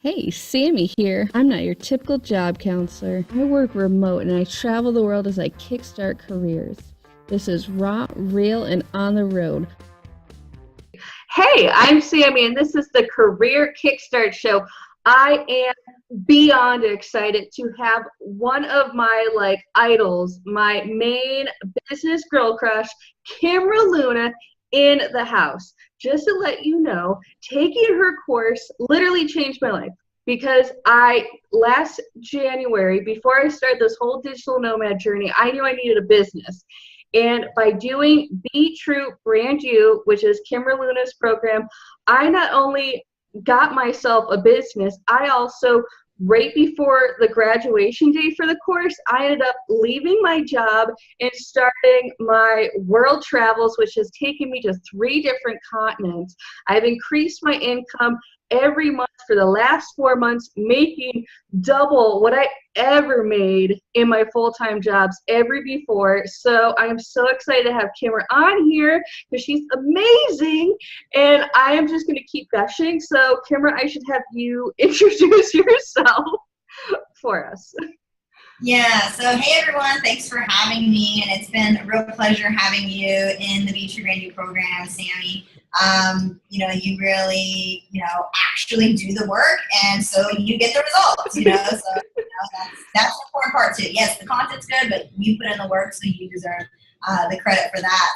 Hey, Sammy here. I'm not your typical job counselor. I work remote and I travel the world as I kickstart careers. This is raw, real, and on the road. Hey, I'm Sami, and this is the Career Kickstart Show. I am beyond excited to have one of my idols, my main business girl crush, Kimra Luna, in the house. Just to let you know, taking her course literally changed my life because last January, before I started this whole digital nomad journey, I knew I needed a business. And by doing Be True Brand You, which is Kimra Luna's program, I not only got myself a business, I also, right before the graduation day for the course, I ended up leaving my job and starting my world travels, which has taken me to 3 different continents. I've increased my income every month for the last 4 months, making double what I ever made in my full-time jobs ever before. So I'm so excited to have Kimra on here because she's amazing, and I am just going to keep gushing. So Kimra, I should have you introduce yourself for us. Yeah, so hey everyone, thanks for having me, and it's been a real pleasure having you in the Be True Brand You program, Sami. You really, actually do the work, and so you get the results, that's the important part too. Yes, the content's good, but you put in the work, so you deserve the credit for that.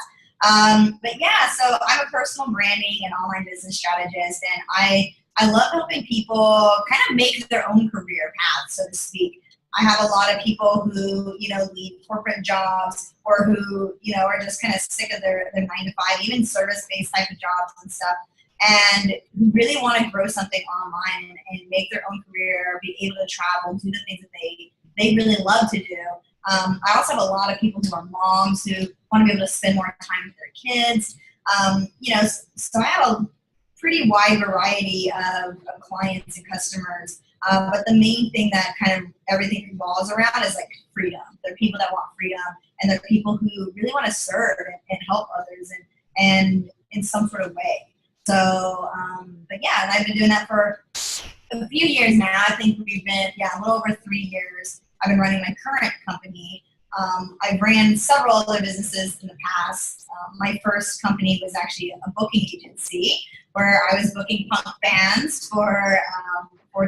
So I'm a personal branding and online business strategist, and I love helping people kind of make their own career path, so to speak. I have a lot of people who, leave corporate jobs or who, are just kind of sick of their 9 to 5, even service-based type of jobs and stuff, and who really want to grow something online and make their own career, be able to travel, do the things that they really love to do. I also have a lot of people who are moms who want to be able to spend more time with their kids. So I have a pretty wide variety of clients and customers. But the main thing that kind of everything revolves around is like freedom. There are people that want freedom, and there are people who really want to serve and help others and in some sort of way. So, and I've been doing that for a few years now. I think we've been, a little over 3 years. I've been running my current company. I've ran several other businesses in the past. My first company was actually a booking agency where I was booking punk bands for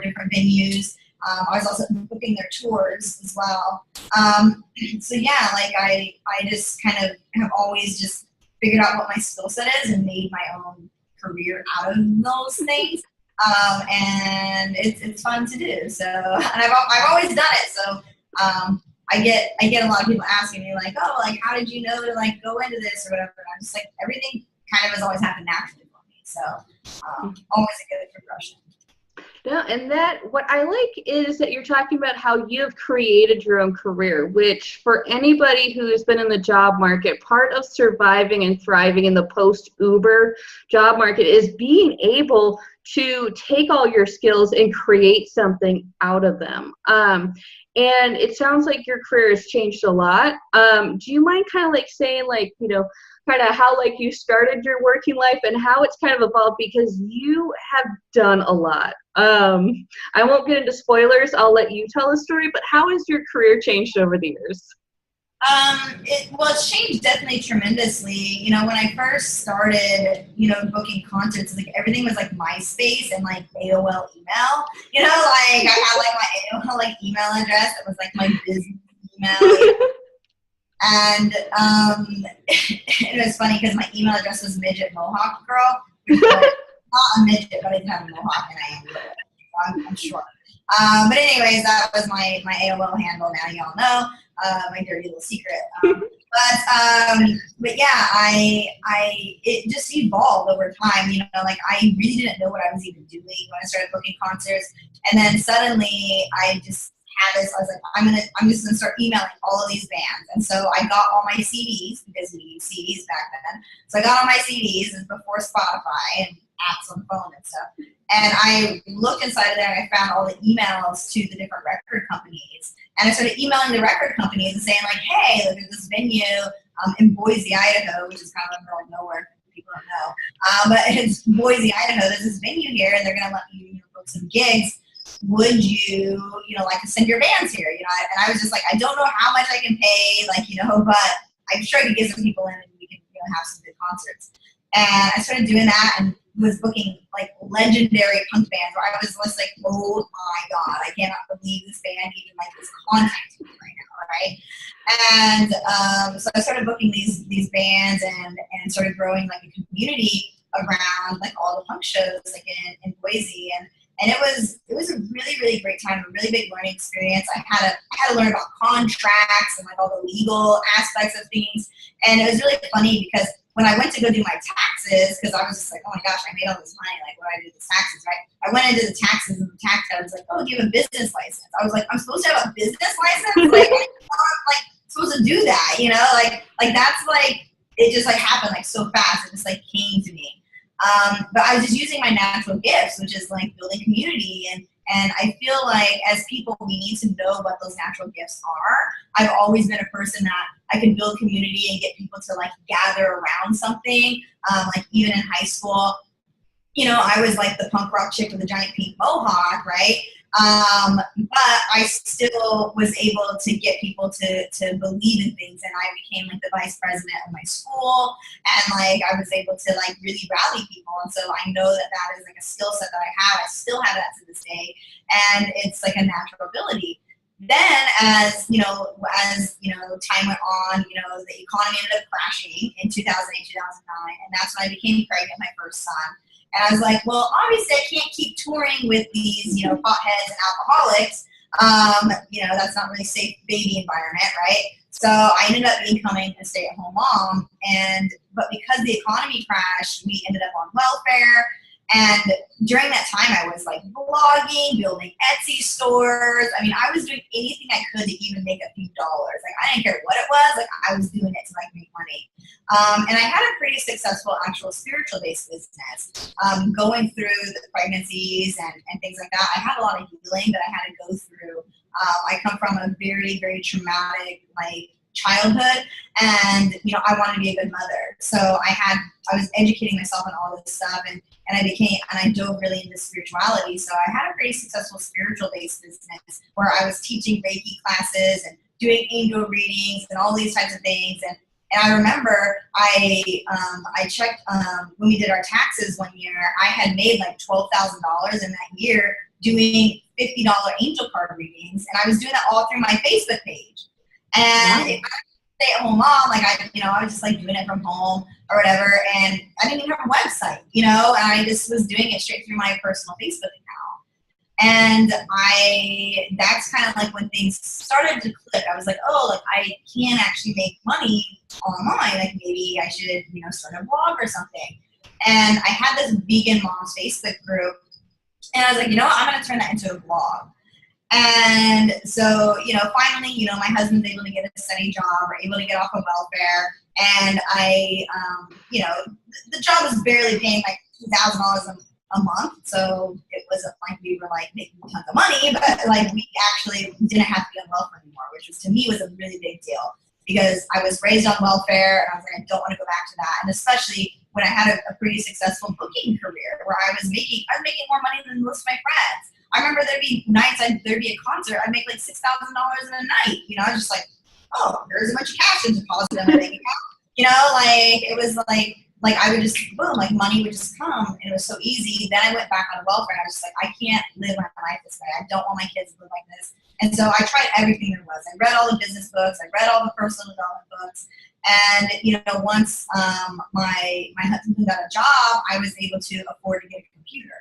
different venues. I was also booking their tours as well. I just kind of have always just figured out what my skill set is and made my own career out of those things. And it's fun to do. So, and I've always done it. So, I get a lot of people asking me how did you know to go into this or whatever. And I'm just everything kind of has always happened naturally for me. So, always a good progression. Yeah, and what I like is that you're talking about how you've created your own career, which for anybody who's been in the job market, part of surviving and thriving in the post-Uber job market is being able to take all your skills and create something out of them. And it sounds like your career has changed a lot. Do you mind kind of saying kind of how you started your working life and how it's kind of evolved, because you have done a lot. I won't get into spoilers. I'll let you tell the story, but how has your career changed over the years? It's changed definitely tremendously. When I first started, booking content, everything was MySpace and AOL email. I had my AOL email address that was my business email. And it was funny because my email address was midget mohawk girl. Not a midget, but I didn't have a mohawk, and I am. I'm sure. But anyways, that was my AOL handle. Now y'all know my dirty little secret. It just evolved over time. I really didn't know what I was even doing when I started booking concerts, and then suddenly I just had this. I was I'm just gonna start emailing all of these bands, and so I got all my CDs because we used CDs back then. So I got all my CDs, and before Spotify and apps on the phone and stuff. And I looked inside of there and I found all the emails to the different record companies. And I started emailing the record companies and saying hey, there's this venue in Boise, Idaho, which is kind of in the middle of nowhere. People don't know. But it's Boise, Idaho. There's this venue here and they're going to let you book some gigs. would you like to send your bands here? And I was just like, I don't know how much I can pay, but I'm sure I could get some people in and we can, have some good concerts. And I started doing that and was booking like legendary punk bands where I was just like, oh my God, I cannot believe this band even is contacting me right now, right? And so I started booking these bands and started growing like a community around like all the punk shows like in Boise, and it was a really, really great time, a really big learning experience. I had to learn about contracts and like all the legal aspects of things, and it was really funny because when I went to go do my taxes, because I was just like, oh my gosh, I made all this money, like what do I do with the taxes, right? I went into the taxes and the tax guy was like, oh, do you have a business license? I was like, I'm supposed to have a business license? Like, I'm like supposed to do that, like that's like, it just like happened like so fast. It just like came to me. But I was just using my natural gifts, which is like building community. And I feel like as people, we need to know what those natural gifts are. I've always been a person that I can build community and get people to like gather around something. Like even in high school, I was like the punk rock chick with the giant pink mohawk, right? But I still was able to get people to believe in things, and I became like the vice president of my school, and like I was able to like really rally people, and so I know that is like a skill set that I have. I still have that to this day, and it's like a natural ability. Then as time went on, the economy ended up crashing in 2008, 2009, and that's when I became pregnant with my first son. And I was like, well, obviously I can't keep touring with these, potheads and alcoholics. That's not really safe baby environment, right? So I ended up becoming a stay-at-home mom. But because the economy crashed, we ended up on welfare. And during that time, I was like blogging, building Etsy stores. I mean, I was doing anything I could to even make a few dollars. Like, I didn't care what it was. Like, I was doing it to like make money. And I had a pretty successful actual spiritual-based business. Going through the pregnancies and things like that, I had a lot of healing that I had to go through. I come from a very, very traumatic childhood, and I wanted to be a good mother. So I was educating myself on all this stuff, and I dove really into spirituality. So I had a pretty successful spiritual-based business where I was teaching Reiki classes and doing angel readings and all these types of things. And I remember I checked when we did our taxes one year, I had made like $12,000 in that year doing $50 angel card readings, and I was doing that all through my Facebook page. And if I was a stay-at-home mom, I was just like doing it from home or whatever, and I didn't even have a website, and I just was doing it straight through my personal Facebook account. And that's kind of like when things started to click. I was like, oh, like I can actually make money online. Like maybe I should, start a blog or something. And I had this vegan moms Facebook group, and I was like, I'm going to turn that into a blog. And so, finally, my husband's able to get a steady job, or able to get off of welfare. And I, the job was barely paying like $2,000 a month. So it wasn't like we were like making tons of money, but like we actually didn't have to be on welfare anymore, which was to me was a really big deal, because I was raised on welfare, and I was like, I don't want to go back to that. And especially when I had a pretty successful booking career where I was making more money than most of my friends. I remember there'd be nights, there'd be a concert, I'd make like $6,000 in a night. I was just like, oh, there's a bunch of cash in deposit in my bank account. It was like I would just, boom, like money would just come, and it was so easy. Then I went back on welfare, and I was just like, I can't live my life this way. I don't want my kids to live like this. And so I tried everything there was. I read all the business books. I read all the personal development books. And, once my husband got a job, I was able to afford to get a computer.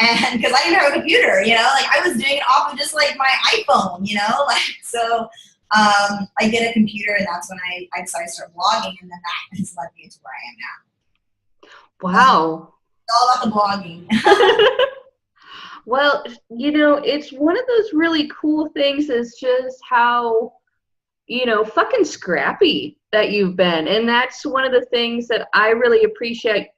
And because I didn't have a computer, I was doing it off of just like my iPhone, so I get a computer, and that's when I decided to start blogging, and then that has led me to where I am now. Wow. It's all about the blogging. Well, it's one of those really cool things is just how, fucking scrappy that you've been. And that's one of the things that I really appreciate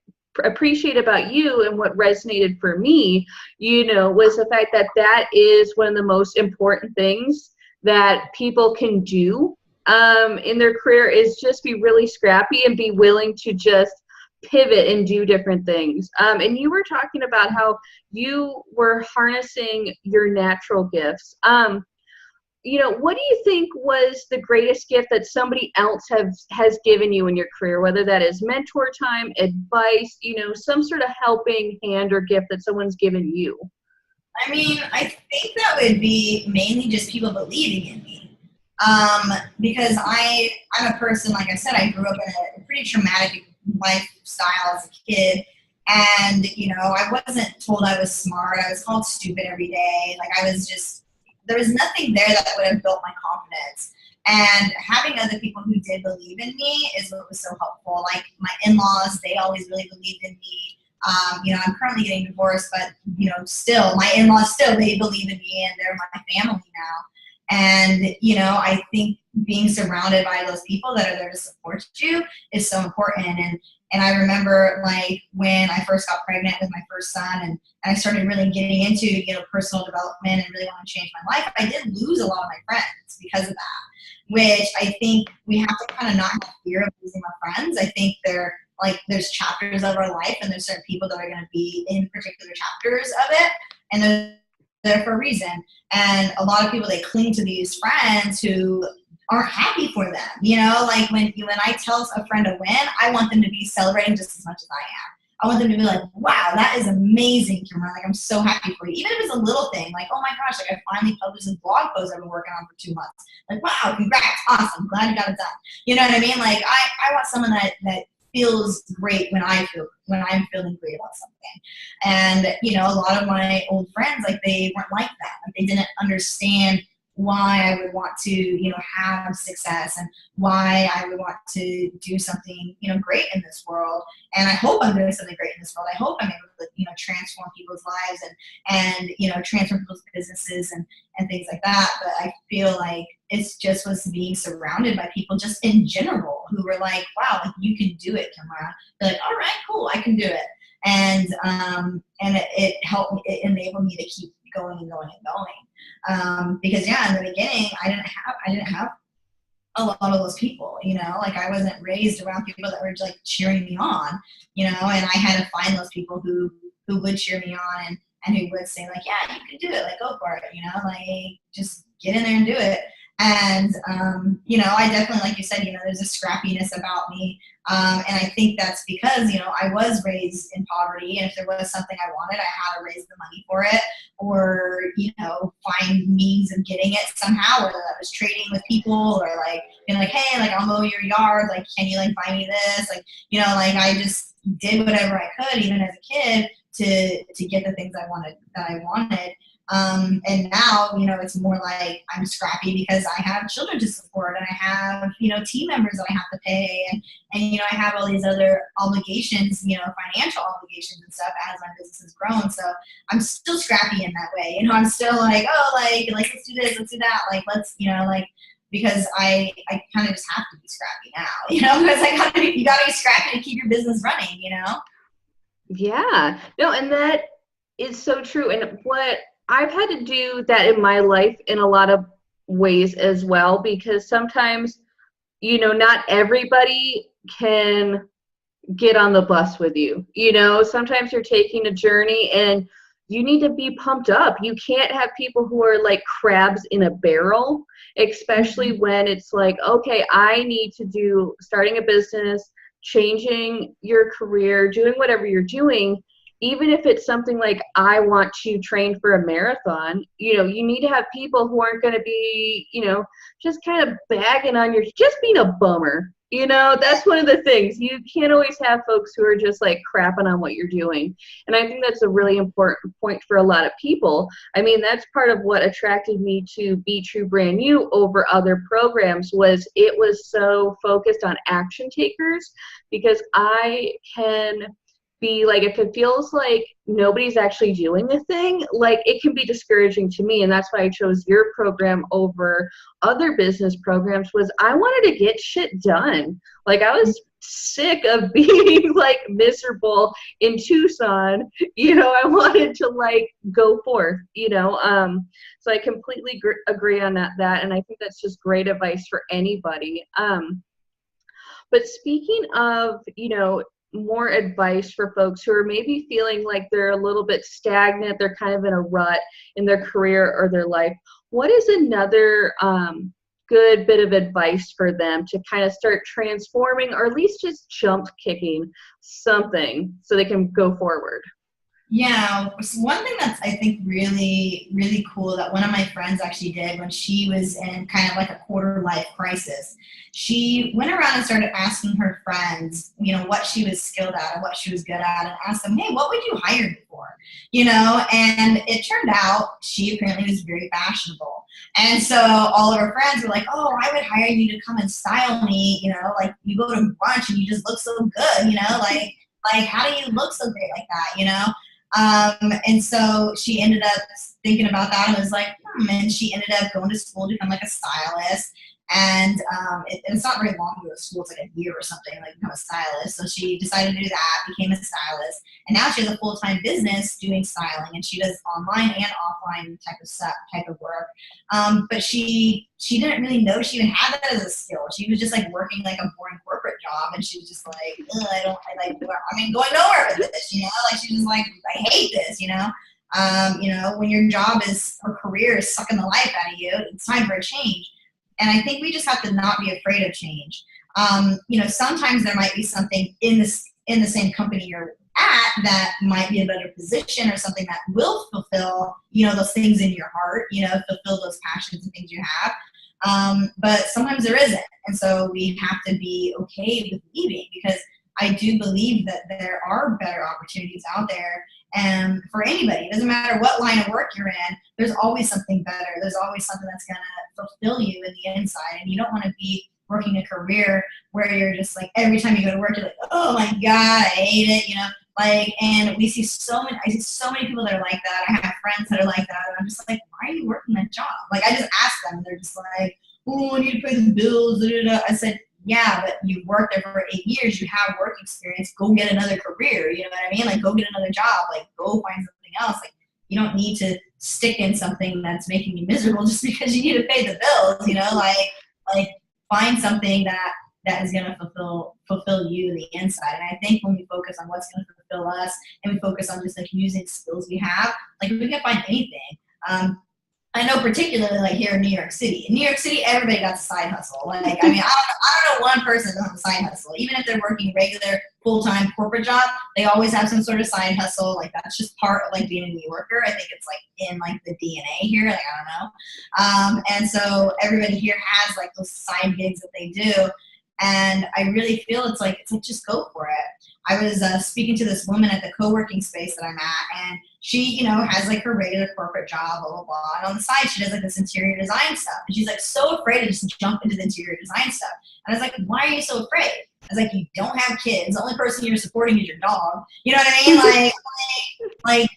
about you, and what resonated for me, was the fact that is one of the most important things that people can do in their career, is just be really scrappy and be willing to just pivot and do different things. And you were talking about how you were harnessing your natural gifts. What do you think was the greatest gift that somebody else has given you in your career, whether that is mentor time, advice, some sort of helping hand or gift that someone's given you? I mean, I think that would be mainly just people believing in me. Because I'm a person, like I said, I grew up in a pretty traumatic lifestyle as a kid. And, I wasn't told I was smart. I was called stupid every day. Like, there was nothing there that would have built my confidence. And having other people who did believe in me is what was so helpful. Like my in-laws, they always really believed in me. I'm currently getting divorced, but, still, my in-laws they believe in me, and they're my family now. And, I think being surrounded by those people that are there to support you is so important. And I remember, like, when I first got pregnant with my first son and I started really getting into, personal development and really want to change my life, I did lose a lot of my friends because of that, which I think we have to kind of not have fear of losing our friends. I think there's chapters of our life, and there's certain people that are going to be in particular chapters of it, and they're there for a reason. And a lot of people, they cling to these friends who aren't happy for them. Like when I tell a friend a win, I want them to be celebrating just as much as I am. I want them to be like, wow, that is amazing, Kimra. Like, I'm so happy for you. Even if it's a little thing, like, oh my gosh, like, I finally published this blog post I've been working on for 2 months. Like, wow, congrats, awesome, glad you got it done. You know what I mean? Like, I want someone that feels great when I'm feeling great about something. And, a lot of my old friends, like, they weren't like that. Like, they didn't understand why I would want to, have success, and why I would want to do something, great in this world. And I hope I'm doing something great in this world. I hope I'm able to, transform people's lives and transform people's businesses and things like that. But I feel like it's just was being surrounded by people just in general who were like, wow, like, you can do it, Kimra. They're like, all right, cool, I can do it. And it helped me, it enabled me to keep going and going and going. Because in the beginning, I didn't have a lot of those people, like, I wasn't raised around people that were like cheering me on, and I had to find those people who would cheer me on and who would say, like, yeah, you can do it, like, go for it, like, just get in there and do it. And, I definitely, like you said, there's a scrappiness about me. And I think that's because, I was raised in poverty, and if there was something I wanted, I had to raise the money for it, or, find means of getting it somehow, whether that was trading with people or like being like, hey, like, I'll mow your yard. Like, can you like buy me this? Like, like, I just did whatever I could, even as a kid, to get the things I wanted. And now, it's more like I'm scrappy because I have children to support, and I have, team members that I have to pay, and I have all these other obligations, financial obligations and stuff as my business has grown. So I'm still scrappy in that way. I'm still like, oh, like let's do this, let's do that, like, let's, because I kind of just have to be scrappy now, because you gotta be scrappy to keep your business running, Yeah, no, and that is so true. And what I've had to do that in my life in a lot of ways as well, because sometimes, not everybody can get on the bus with you. Sometimes you're taking a journey and you need to be pumped up. You can't have people who are like crabs in a barrel, especially when it's like, okay, I need to do starting a business, changing your career, doing whatever you're doing. Even if it's something like, I want to train for a marathon, you need to have people who aren't going to be, just kind of bagging on just being a bummer. That's one of the things. You can't always have folks who are just like crapping on what you're doing. And I think that's a really important point for a lot of people. I mean, that's part of what attracted me to Be True Brand New over other programs, was it was so focused on action takers, because I can be like, if it feels like nobody's actually doing the thing, like, it can be discouraging to me. And that's why I chose your program over other business programs, was I wanted to get shit done. Like, I was sick of being like miserable in Tucson. I wanted to like go forth, so I completely agree on that. And I think that's just great advice for anybody. But speaking of, more advice for folks who are maybe feeling like they're a little bit stagnant, they're kind of in a rut in their career or their life, what is another good bit of advice for them to kind of start transforming, or at least just jump kicking something so they can go forward? Yeah, so one thing that's I think really, really cool that one of my friends actually did when she was in kind of like a quarter life crisis, she went around and started asking her friends, what she was skilled at and what she was good at, and asked them, hey, what would you hire me for? And it turned out she apparently was very fashionable. And so all of her friends were like, oh, I would hire you to come and style me, like you go to brunch and you just look so good, like how do you look so great like that, and so she ended up thinking about that and was like, and she ended up going to school to become like a stylist. And it's not very long to go to school. It's like a year or something, like become a stylist. So she decided to do that, became a stylist, and now she has a full-time business doing styling, and she does online and offline type of work. But she didn't really know she even had that as a skill. She was just like working like a boring corporate job, and she was just like, going nowhere with this, like she's just like, I hate this, when your job or career is sucking the life out of you, it's time for a change. And I think we just have to not be afraid of change. Sometimes there might be something in the same company you're at that might be a better position or something that will fulfill, those things in your heart, fulfill those passions and things you have. But sometimes there isn't. And so we have to be okay with leaving, because I do believe that there are better opportunities out there. And for anybody, it doesn't matter what line of work you're in, there's always something better. There's always something that's going to fulfill you in the inside. And you don't want to be working a career where you're just like, every time you go to work, you're like, oh my God, I hate it, and I see so many people that are like that. I have friends that are like that. And I'm just like, why are you working that job? Like, I just ask them, and they're just like, oh, I need to pay the bills. I said, yeah, but you've worked there for 8 years. You have work experience. Go get another career. You know what I mean? Like, go get another job. Like, go find something else. Like, you don't need to stick in something that's making you miserable just because you need to pay the bills. Like find something that is going to fulfill you the inside. And I think when we focus on what's going to fulfill us, and we focus on just like using skills we have, like we can find anything. I know particularly like here in New York City. In New York City, everybody got a side hustle. Like, I don't know one person that has a side hustle. Even if they're working regular full-time corporate job, they always have some sort of side hustle. Like, that's just part of like being a New Yorker. I think it's like in like the DNA here. Like, I don't know. And so everybody here has like those side gigs that they do. And I really feel it's like just go for it. I was speaking to this woman at the co-working space that I'm at, and she, has like her regular corporate job, blah, blah, blah. And on the side, she does like this interior design stuff. And she's like so afraid to just jump into the interior design stuff. And I was like, why are you so afraid? I was like, you don't have kids. The only person you're supporting is your dog. You know what I mean? Like,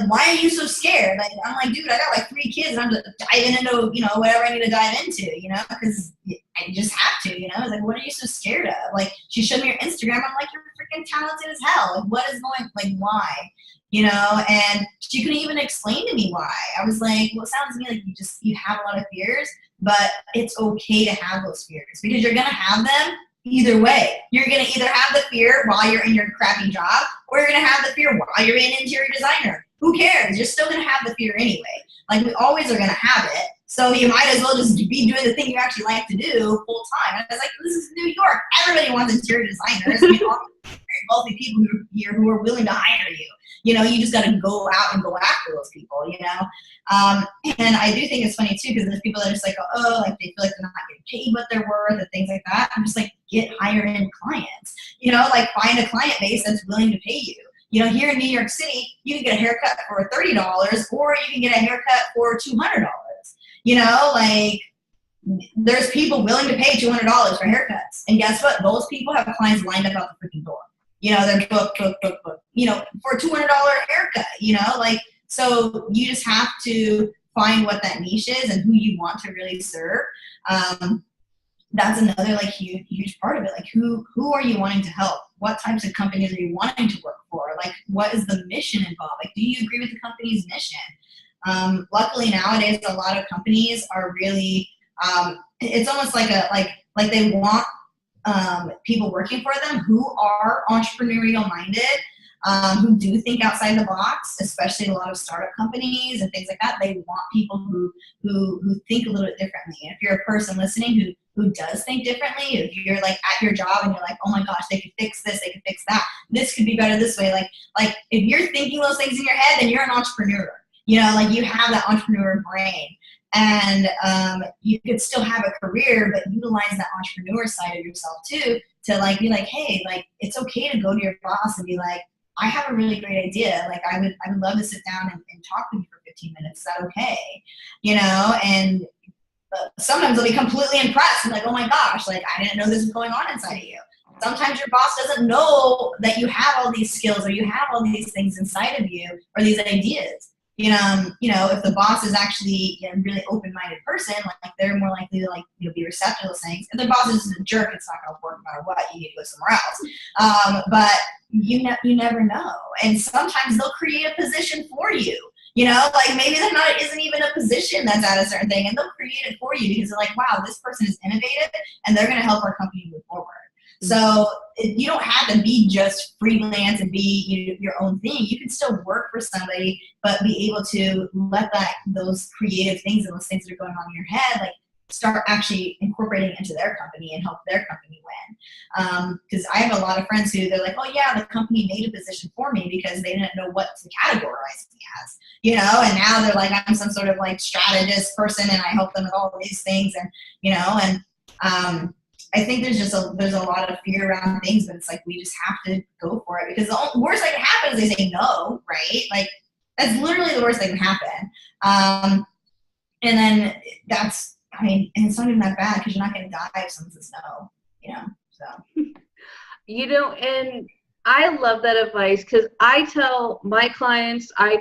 why are you so scared? Like, I'm like, dude, I got like 3 kids, and I'm just diving into, whatever I need to dive into, because I just have to, I was like, what are you so scared of? Like, she showed me her Instagram. I'm like, you're freaking talented as hell. Like, what is going, like, why? And she couldn't even explain to me why. I was like, well, it sounds to me like you have a lot of fears, but it's okay to have those fears, because you're going to have them either way. You're going to either have the fear while you're in your crappy job, or you're going to have the fear while you're an interior designer. Who cares? You're still going to have the fear anyway. Like, we always are going to have it. So you might as well just be doing the thing you actually like to do full time. And I was like, this is New York. Everybody wants interior designers. I mean, all the very wealthy people here who are willing to hire you. You just got to go out and go after those people, And I do think it's funny, too, because there's people that are just like, oh, like they feel like they're not getting paid what they're worth and things like that. I'm just like, get higher end clients. Like find a client base that's willing to pay you. Here in New York City, you can get a haircut for $30, or you can get a haircut for $200. Like, there's people willing to pay $200 for haircuts. And guess what? Those people have clients lined up out the freaking door. They're book, for a $200 haircut, like, so you just have to find what that niche is and who you want to really serve. That's another, like, huge part of it. Like, who are you wanting to help? What types of companies are you wanting to work for? Like, what is the mission involved? Like, do you agree with the company's mission? Luckily nowadays, a lot of companies are really, it's almost like they want people working for them who are entrepreneurial minded, who do think outside the box, especially a lot of startup companies and things like that. They want people who think a little bit differently. And if you're a person listening who does think differently, if you're like at your job and you're like, oh my gosh, they could fix this, they could fix that, this could be better this way. Like if you're thinking those things in your head, then you're an entrepreneur. You know, like you have that entrepreneur brain. And you could still have a career, but utilize that entrepreneur side of yourself too, to like be like, hey, like it's okay to go to your boss and be like, I have a really great idea. Like I would love to sit down and talk with you for 15 minutes. Is that okay? You know, and sometimes they'll be completely impressed and like, oh my gosh, like I didn't know this was going on inside of you. Sometimes your boss doesn't know that you have all these skills or you have all these things inside of you or these ideas. You know, if the boss is actually a really open-minded person, like they're more likely to like be receptive to things. If the boss is a jerk, it's not going to work no matter what. You need to go somewhere else. But you never know. And sometimes they'll create a position for you. You know, like maybe there isn't even a position that's at a certain thing, and they'll create it for you because they're like, wow, this person is innovative, and they're going to help our company move forward. So you don't have to be just freelance and be your own thing. You can still work for somebody, but be able to let those creative things and those things that are going on in your head, like start actually incorporating into their company and help their company win. Because I have a lot of friends who they're like, oh yeah, the company made a position for me because they didn't know what to categorize me as, you know, and now they're like, I'm some sort of like strategist person and I help them with all of these things, and you know, and I think there's a lot of fear around things, but it's like we just have to go for it because the worst that can happen is they say no, right? Like that's literally the worst that can happen. And then and it's not even that bad because you're not going to die if someone says no, you know, so. You know, and I love that advice because I tell my clients, I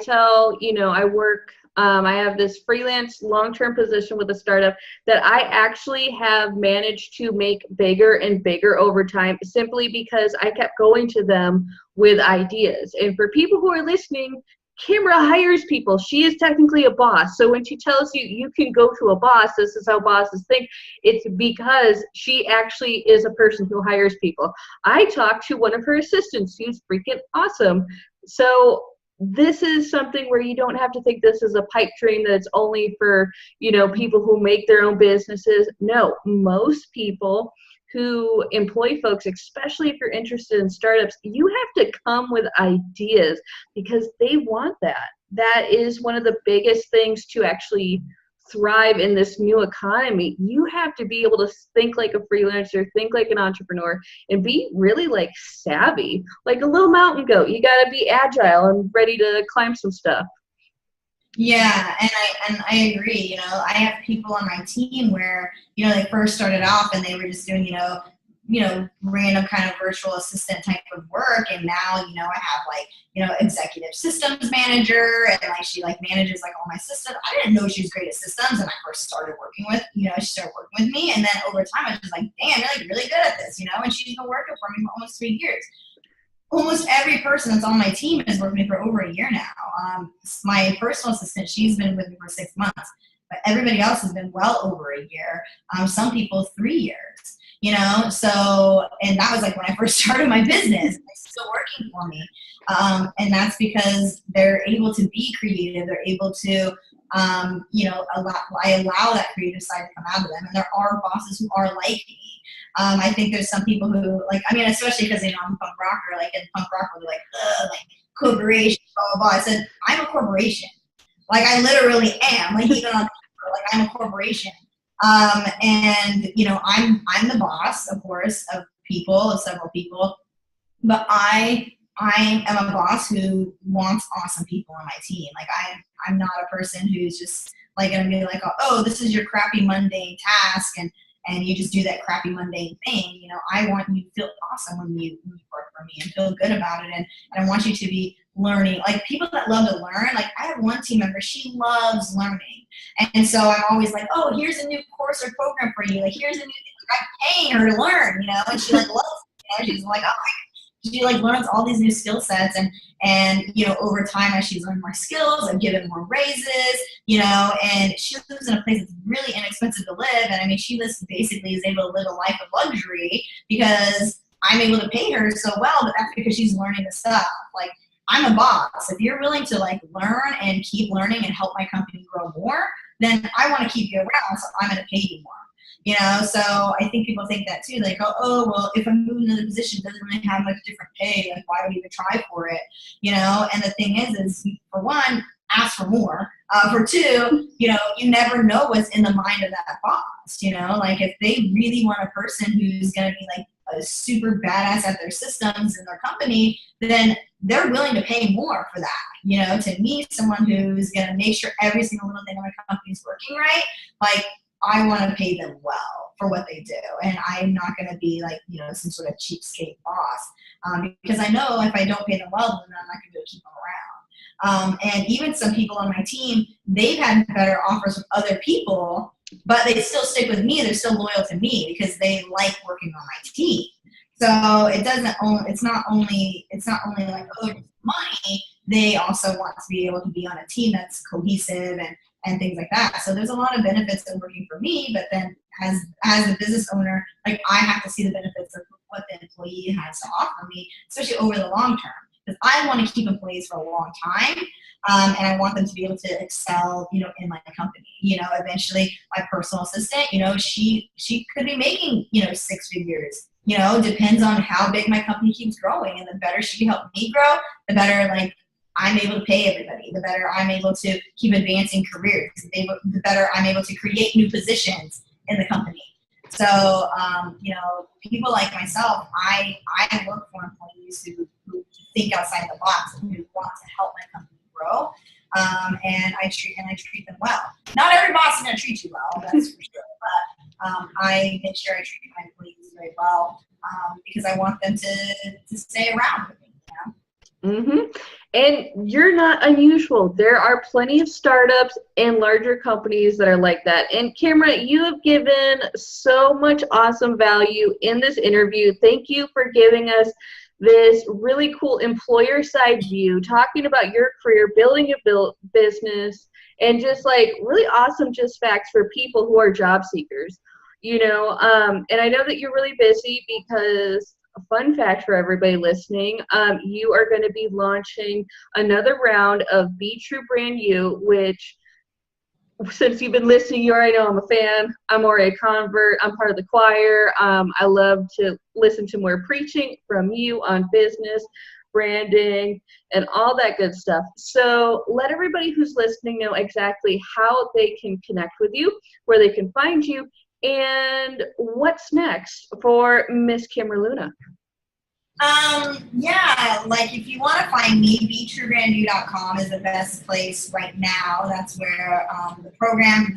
have this freelance long-term position with a startup that I actually have managed to make bigger and bigger over time simply because I kept going to them with ideas. And for people who are listening, Kimra hires people. She is technically a boss. So when she tells you you can go to a boss, this is how bosses think, it's because she actually is a person who hires people. I talked to one of her assistants who's freaking awesome. So this is something where you don't have to think this is a pipe dream that it's only for, people who make their own businesses. No, most people who employ folks, especially if you're interested in startups, you have to come with ideas because they want that. That is one of the biggest things to actually thrive in this new economy. You have to be able to think like a freelancer, think like an entrepreneur, and be really like savvy, like a little mountain goat. You got to be agile and ready to climb some stuff. Yeah, and I agree. I have people on my team where, they first started off and they were just doing, random kind of virtual assistant type of work. And now, I have executive systems manager, and she manages all my systems. I didn't know she was great at systems when I first started working with, she started working with me. And then over time, I was just like, damn, you're really good at this, and she's been working for me for almost 3 years. Almost every person that's on my team has worked with me for over a year now. My personal assistant, she's been with me for 6 months, but everybody else has been well over a year. Some people 3 years, so, and that was when I first started my business. They're still working for me. And that's because they're able to be creative. They're able to, I allow that creative side to come out of them. And there are bosses who are like me. I think there's some people who especially because I'm a punk rocker, in punk rock, they're corporation, blah, blah, blah. I said, I'm a corporation. I literally am. Even on paper, I'm a corporation. And, I'm the boss, of course, of several people. But I am a boss who wants awesome people on my team. I'm not a person who's just going to be oh, this is your crappy mundane task and you just do that crappy mundane thing. I want you to feel awesome when you work for me and feel good about it. And I want you to be learning. People that love to learn, I have one team member, she loves learning. And so I'm always oh, here's a new course or program for you. Here's a new thing. I'm paying her to learn, and she loves it. She's oh, she like learns all these new skill sets, and you know, over time as she's learned more skills, I've given more raises, you know, and she lives in a place that's really inexpensive to live. And I mean, she basically is able to live a life of luxury because I'm able to pay her so well, but that's because she's learning the stuff. Like, I'm a boss. If you're willing to like learn and keep learning and help my company grow more, then I want to keep you around, so I'm going to pay you more. You know, so I think people think that too. Like, oh, well, if I'm moving to the position, it doesn't really have much different pay. Like, why would I even try for it? You know, and the thing is for one, ask for more. For two, you know, you never know what's in the mind of that boss. You know, like if they really want a person who's going to be like a super badass at their systems in their company, then they're willing to pay more for that. You know, to me, someone who's going to make sure every single little thing in my company is working right, like, I want to pay them well for what they do. And I'm not going to be like, you know, some sort of cheapskate boss. Because I know if I don't pay them well, then I'm not going to be able to keep them around. And even some people on my team, they've had better offers with other people, but they still stick with me. They're still loyal to me because they like working on my team. So it's not only like, oh, it's money. They also want to be able to be on a team that's cohesive and things like that. So there's a lot of benefits of working for me, but then as a business owner, like I have to see the benefits of what the employee has to offer me, especially over the long term. Because I want to keep employees for a long time, and I want them to be able to excel, you know, in my company. You know, eventually my personal assistant, you know, she could be making, you know, 6 figures. You know, depends on how big my company keeps growing, and the better she can help me grow, the better like I'm able to pay everybody, the better I'm able to keep advancing careers, the better I'm able to create new positions in the company. So, you know, people like myself, I look for employees who think outside the box and who want to help my company grow. And I treat them well. Not every boss is going to treat you well, that's for sure. But I make sure I treat my employees very well because I want them to stay around with me. You know? Mm-hmm. And you're not unusual. There are plenty of startups and larger companies that are like that. And Kimra, you have given so much awesome value in this interview. Thank you for giving us this really cool employer side view, talking about your career, building a business, and just like really awesome just facts for people who are job seekers. You know, and I know that you're really busy because a fun fact for everybody listening, you are going to be launching another round of Be True Brand You, which since you've been listening, you already know I'm a fan. I'm already a convert. I'm part of the choir. I love to listen to more preaching from you on business, branding, and all that good stuff. So let everybody who's listening know exactly how they can connect with you, where they can find you, and what's next for Miss Kimra Luna. Yeah, like if you want to find me, BeTrueBrandYou.com is the best place right now. That's where the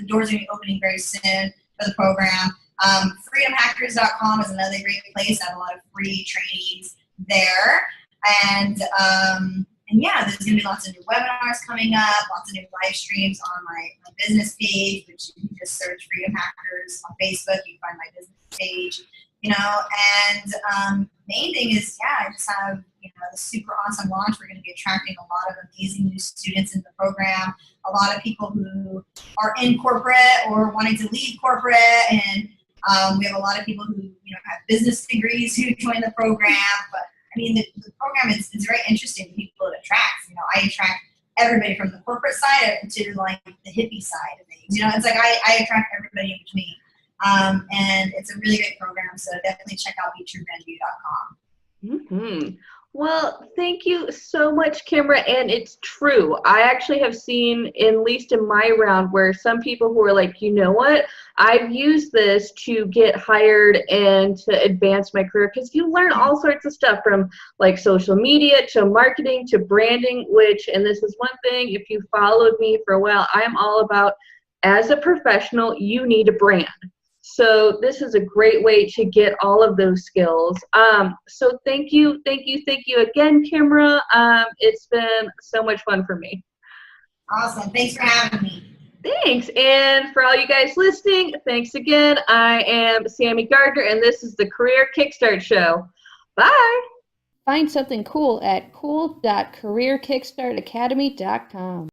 doors are going to be opening very soon for the program. FreedomHackers.com is another great place. I have a lot of free trainings there. And yeah, there's going to be lots of new webinars coming up, lots of new live streams on my business page, which you can just search Freedom Hackers on Facebook. You can find my business page, you know, and main thing is, I just have, you know, the super awesome launch. We're going to be attracting a lot of amazing new students in the program, a lot of people who are in corporate or wanting to leave corporate, and we have a lot of people who, you know, have business degrees who join the program. But I mean, the program is very interesting to people it attracts. You know, I attract everybody from the corporate side to like the hippie side of things. You know, it's like I attract everybody in between. And it's a really great program, so definitely check out BeTrueBrandYou.com. Mm-hmm. Well, thank you so much, Kimra. And it's true. I actually have seen, at least in my round, where some people who are like, you know what, I've used this to get hired and to advance my career, because you learn all sorts of stuff from like social media to marketing to branding, which, and this is one thing, if you followed me for a while, I'm all about, as a professional, you need a brand. So this is a great way to get all of those skills. So thank you again, Kimra. It's been so much fun for me. Awesome. Thanks for having me. Thanks. And for all you guys listening, thanks again. I am Sami Gardner, and this is the Career Kickstart Show. Bye. Find something cool at cool.careerkickstartacademy.com.